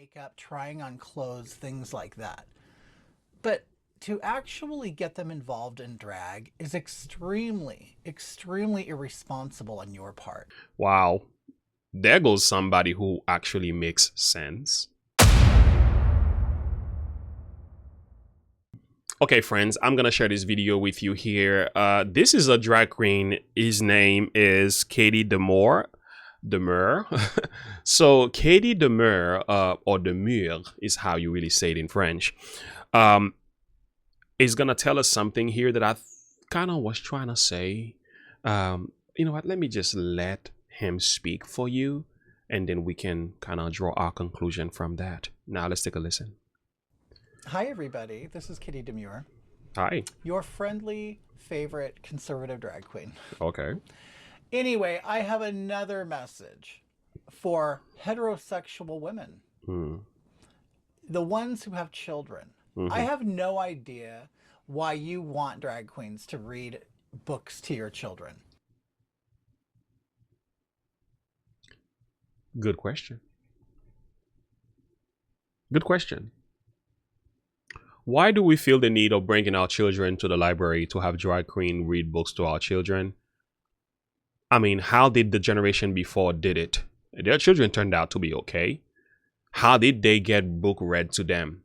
makeup, trying on clothes, things like that. But to actually get them involved in drag is extremely, extremely irresponsible on your part. Wow. There goes somebody who actually makes sense. Okay, friends, I'm gonna share this video with you here. This is a drag queen. His name is Katie Demure. So Katie Demure, or Demure is how you really say it in French, is gonna tell us something here that I kind of was trying to say. You know what? Let me just let him speak for you, and then we can kind of draw our conclusion from that. Now let's take a listen. Hi, everybody. This is Kitty Demure. Hi. Your friendly favorite conservative drag queen. Okay. Anyway, I have another message for heterosexual women. The ones who have children. I have no idea why you want drag queens to read books to your children. Good question. Good question. Why do we feel the need of bringing our children to the library to have drag queen read books to our children? I mean, how did the generation before did it? Their children turned out to be okay. How did they get book read to them?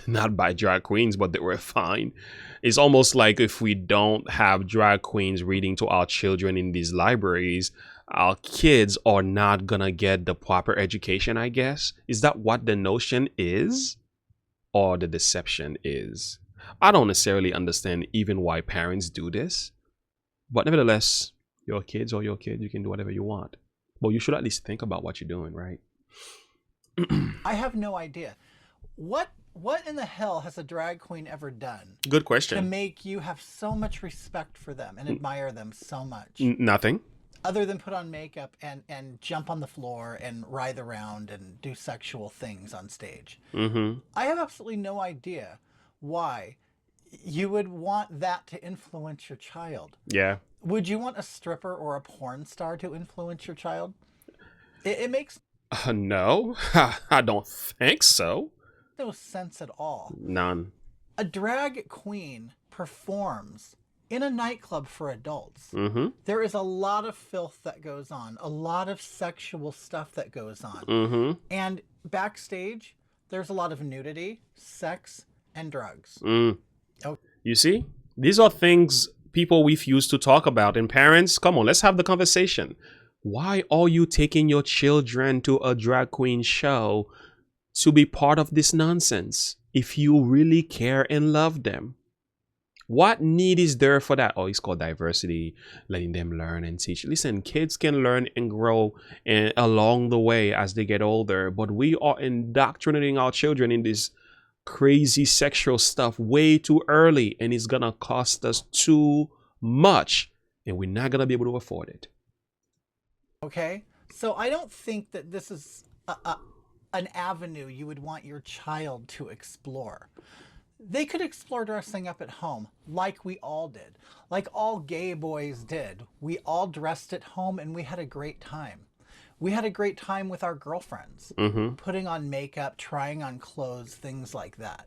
Not by drag queens, but they were fine. It's almost like if we don't have drag queens reading to our children in these libraries, our kids are not gonna get the proper education, I guess. Is that what the notion is? Or the deception is? I don't necessarily understand even why parents do this. But nevertheless, your kids are your kids. You can do whatever you want. But you should at least think about what you're doing, right? I have no idea. What in the hell has a drag queen ever done Good question. to make you have so much respect for them and admire them so much? Nothing. Other than put on makeup and jump on the floor and writhe around and do sexual things on stage. I have absolutely no idea why you would want that to influence your child. Yeah. Would you want a stripper or a porn star to influence your child? It makes No, I don't think so. no sense at all. None. A drag queen performs in a nightclub for adults. There is a lot of filth that goes on, a lot of sexual stuff that goes on. And backstage, there's a lot of nudity, sex, and drugs. Oh. You see, these are things people refuse to talk about. And parents, come on, let's have the conversation. Why are you taking your children to a drag queen show to be part of this nonsense if you really care and love them? What need is there for that? Oh, it's called diversity, letting them learn and teach. Listen, kids can learn and grow along the way as they get older, but we are indoctrinating our children in this crazy sexual stuff way too early, and it's gonna cost us too much, and we're not gonna be able to afford it. Okay? So I don't think that this is an avenue you would want your child to explore. They could explore dressing up at home like we all did, like all gay boys did. We all dressed at home and we had a great time. We had a great time with our girlfriends, putting on makeup, trying on clothes, things like that.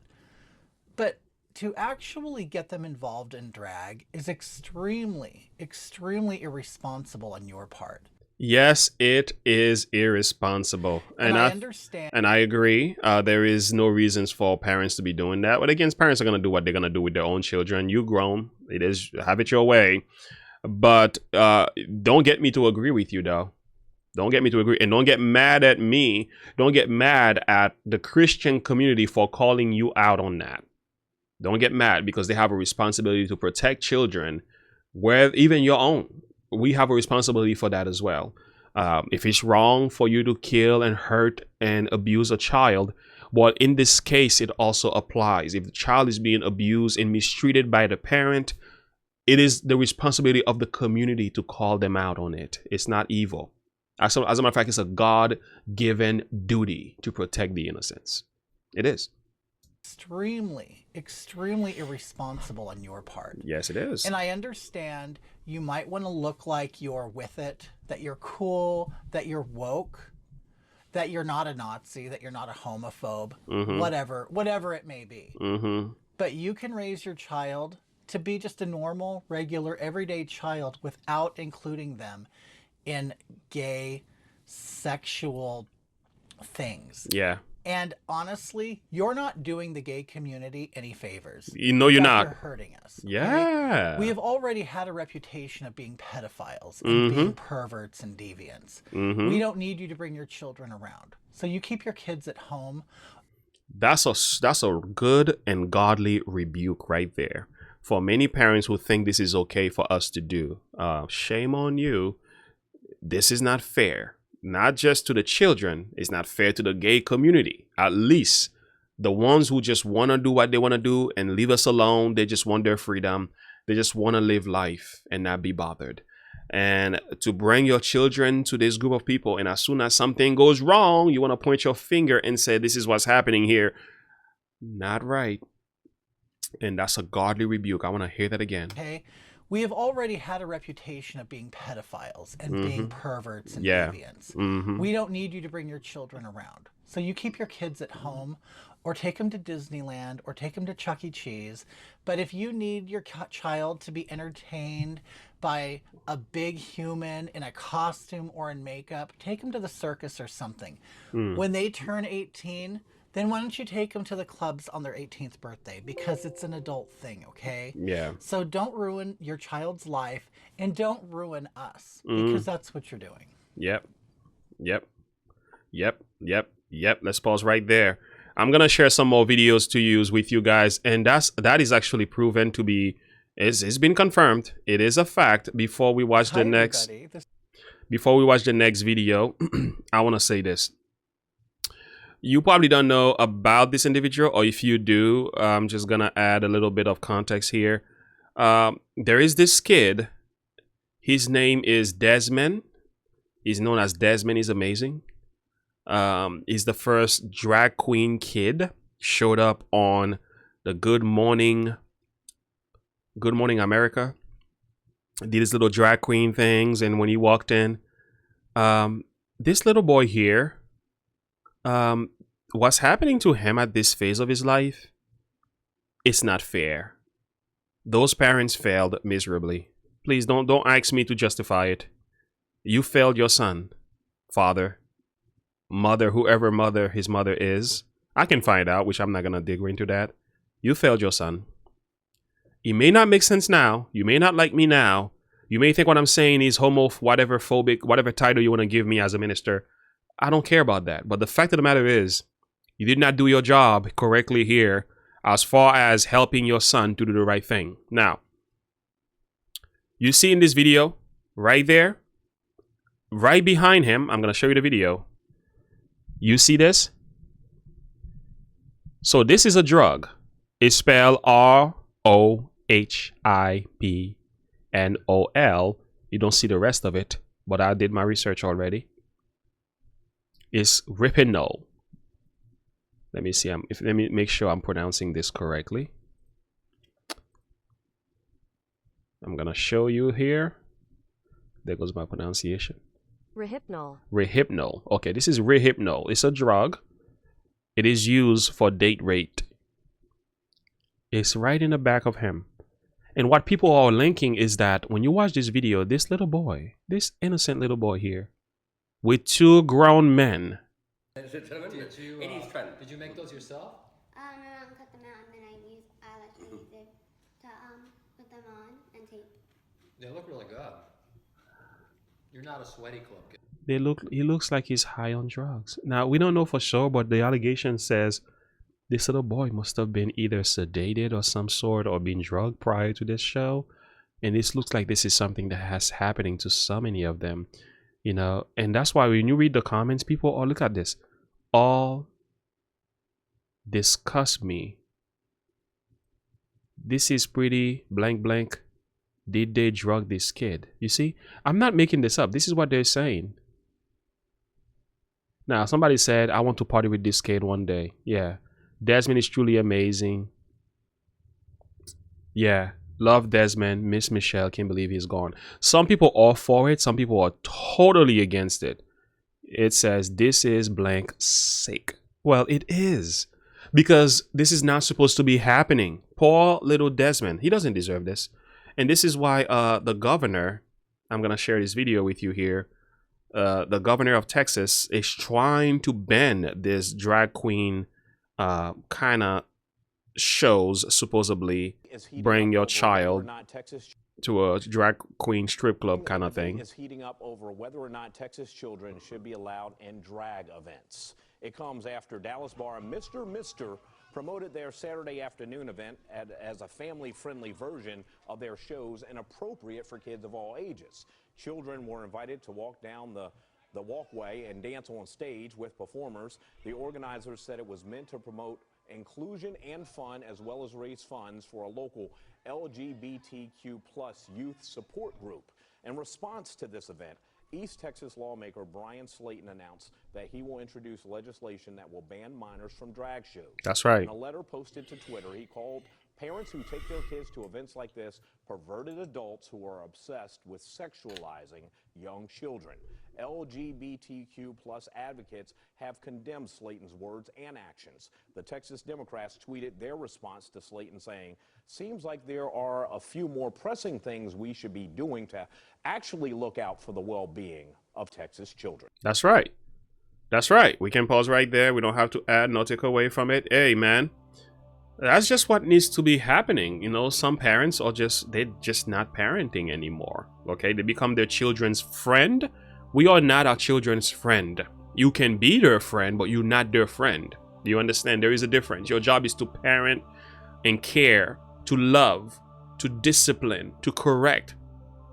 But to actually get them involved in drag is extremely, extremely irresponsible on your part. Yes, it is irresponsible. And I understand. And I agree. There is no reasons for parents to be doing that. But again, parents are going to do what they're going to do with their own children. You grown. It is, have it your way. But don't get me to agree with you, though. Don't get me to agree. And don't get mad at me. Don't get mad at the Christian community for calling you out on that. Don't get mad, because they have a responsibility to protect children, where even your own. We have a responsibility for that as well. If it's wrong for you to kill and hurt and abuse a child, well, in this case, it also applies. If the child is being abused and mistreated by the parent, it is the responsibility of the community to call them out on it. It's not evil. As a matter of fact, it's a God-given duty to protect the innocents. It is. Extremely, extremely irresponsible on your part. Yes, it is. And I understand you might want to look like you're with it, that you're cool, that you're woke. that you're not a Nazi, that you're not a homophobe, Mm-hmm. whatever it may be. Mm-hmm. But you can raise your child to be just a normal, regular, everyday child without including them in gay, sexual things. Yeah. And honestly, you're not doing the gay community any favors. You know you're In fact, not. You're hurting us. Okay? Yeah. We have already had a reputation of being pedophiles and Mm-hmm. being perverts and deviants. Mm-hmm. We don't need you to bring your children around. So you keep your kids at home. That's a good and godly rebuke right there. For many parents who think this is okay for us to do, shame on you. This is not fair. Not just to the children. It's not fair to the gay community. At least the ones who just want to do what they want to do and leave us alone. They just want their freedom. They just want to live life and not be bothered. And to bring your children to this group of people, and as soon as something goes wrong, you want to point your finger and say, this is what's happening here. Not right. And that's a godly rebuke. I want to hear that again. Okay. We have already had a reputation of being pedophiles and being perverts and deviants. Mm-hmm. We don't need you to bring your children around. So you keep your kids at home or take them to Disneyland or take them to Chuck E. Cheese. But if you need your child to be entertained by a big human in a costume or in makeup, take them to the circus or something. When they turn 18, then why don't you take them to the clubs on their 18th birthday? Because it's an adult thing, okay? Yeah. So don't ruin your child's life and don't ruin us because that's what you're doing. Yep. Let's pause right there. I'm going to share some more videos to use with you guys. And that is actually proven to be, it's been confirmed. It is a fact. Before we watch the next video, I want to say this. You probably don't know about this individual, or if you do, I'm just going to add a little bit of context here. There is this kid. His name is Desmond. He's known as Desmond is Amazing. He's the first drag queen kid. Showed up on the Good Morning America. Did his little drag queen things, and when he walked in, this little boy here, what's happening to him at this phase of his life, it's not fair. Those parents failed miserably. Please don't ask me to justify it. You failed your son, father, mother, whoever his mother is. I can find out, which I'm not going to dig into that. You failed your son. It may not make sense now. You may not like me now. You may think what I'm saying is whatever phobic, whatever title you want to give me as a minister. I don't care about that. But the fact of the matter is, you did not do your job correctly here as far as helping your son to do the right thing. Now, you see in this video, right there, right behind him, I'm going to show you the video. You see this? So this is a drug. It's spelled ROHIPNOL. You don't see the rest of it, but I did my research already. It's Ripinol. Let me see. Let me make sure I'm pronouncing this correctly. I'm gonna show you here. There goes my pronunciation. Rehypnol. Rehypnol. Okay, this is Rehypnol. It's a drug. It is used for date rape. It's right in the back of him. And what people are linking is that when you watch this video, this little boy, this innocent little boy here, with two grown men. Did you make those yourself? My mom cut them out and then I used eyelash adhesive to put them on and tape. They look really good. You're not a sweaty club kid. He looks like he's high on drugs. Now, we don't know for sure, but the allegation says this little boy must have been either sedated or some sort or been drugged prior to this show. And this looks like this is something that has happening to so many of them, you know. And that's why when you read the comments, people, oh, look at this. All disgust me. This is pretty blank blank. Did they drug this kid? You see, I'm not making this up. This is what they're saying. Now, somebody said, I want to party with this kid one day. Yeah. Desmond is truly amazing. Yeah. Love Desmond. Miss Michelle. Can't believe he's gone. Some people are for it. Some people are totally against it. It says, this is blank sake. Well, it is. Because this is not supposed to be happening. Poor little Desmond. He doesn't deserve this. And this is why the governor, I'm going to share this video with you here. The governor of Texas is trying to ban this drag queen kind of shows, supposedly bring your child to a drag queen strip club kind of thing. Is heating up over whether or not Texas children should be allowed in drag events. It comes after Dallas bar Mr. Mister promoted their Saturday afternoon event as a family-friendly version of their shows and appropriate for kids of all ages. Children were invited to walk down the walkway and dance on stage with performers. The organizers said it was meant to promote inclusion and fun, as well as raise funds for a local LGBTQ+ youth support group. In response to this event, East Texas lawmaker Brian Slayton announced that he will introduce legislation that will ban minors from drag shows. That's right. In a letter posted to Twitter, he called parents who take their kids to events like this perverted adults who are obsessed with sexualizing young children. LGBTQ+ advocates have condemned Slayton's words and actions. The Texas Democrats tweeted their response to Slayton saying, "Seems like there are a few more pressing things we should be doing to actually look out for the well-being of Texas children." That's right. That's right. We can pause right there. We don't have to add nor take away from it. Hey, man, that's just what needs to be happening. You know, some parents are they're just not parenting anymore. Okay, they become their children's friend. We are not our children's friend. You can be their friend, but you're not their friend. Do you understand? There is a difference. Your job is to parent and care, to love, to discipline, to correct,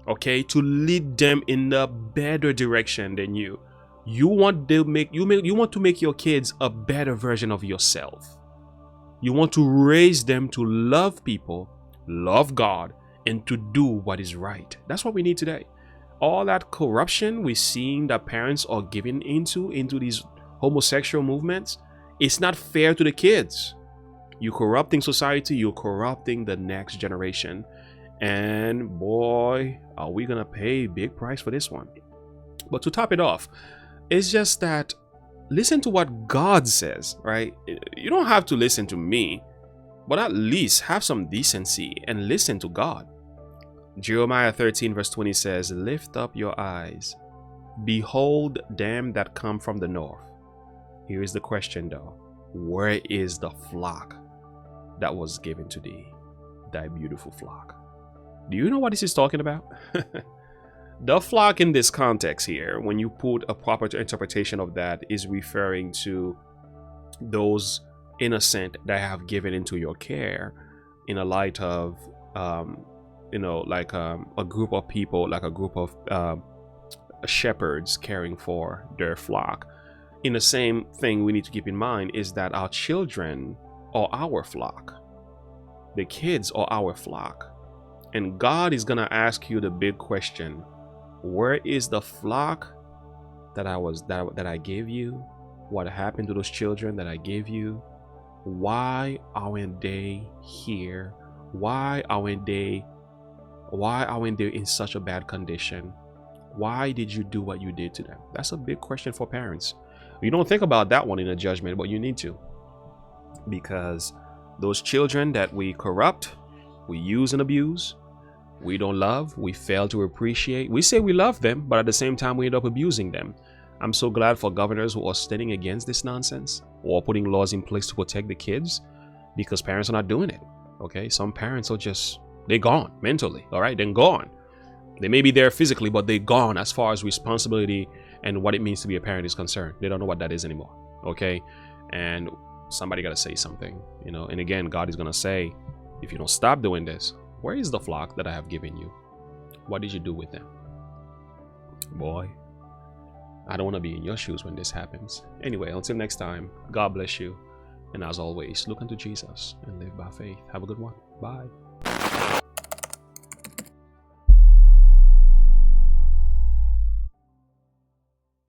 okay, to lead them in a better direction than you. You want to make your kids a better version of yourself. You want to raise them to love people, love God, and to do what is right. That's what we need today. All that corruption we're seeing that parents are giving into these homosexual movements, it's not fair to the kids. You're corrupting society, you're corrupting the next generation. And boy, are we gonna pay a big price for this one. But to top it off, it's just that listen to what God says, right? You don't have to listen to me, but at least have some decency and listen to God. Jeremiah 13 verse 20 says, "Lift up your eyes, behold them that come from the north." Here is the question though. Where is the flock that was given to thee, thy beautiful flock? Do you know what this is talking about? The flock in this context here, when you put a proper interpretation of that, is referring to those innocent that have given into your care in a light of a group of people, like a group of shepherds caring for their flock. In the same thing we need to keep in mind is that our children are our flock. The kids are our flock. And God is gonna ask you the big question: where is the flock that I gave you? What happened to those children that I gave you? Why aren't they here? Why aren't they in such a bad condition? Why did you do what you did to them? That's a big question for parents. You don't think about that one in a judgment, but you need to. Because those children that we corrupt, we use and abuse, we don't love, we fail to appreciate. We say we love them, but at the same time we end up abusing them. I'm so glad for governors who are standing against this nonsense or putting laws in place to protect the kids, because parents are not doing it. Okay, some parents are they're gone mentally. All right, they're gone. They may be there physically, but they're gone as far as responsibility and what it means to be a parent is concerned. They don't know what that is anymore. Okay, and somebody got to say something, you know. And again, God is gonna say, if you don't stop doing this, where is the flock that I have given you? What did you do with them? Boy, I don't want to be in your shoes when this happens. Anyway, until next time, God bless you. And as always, look unto Jesus and live by faith. Have a good one. Bye.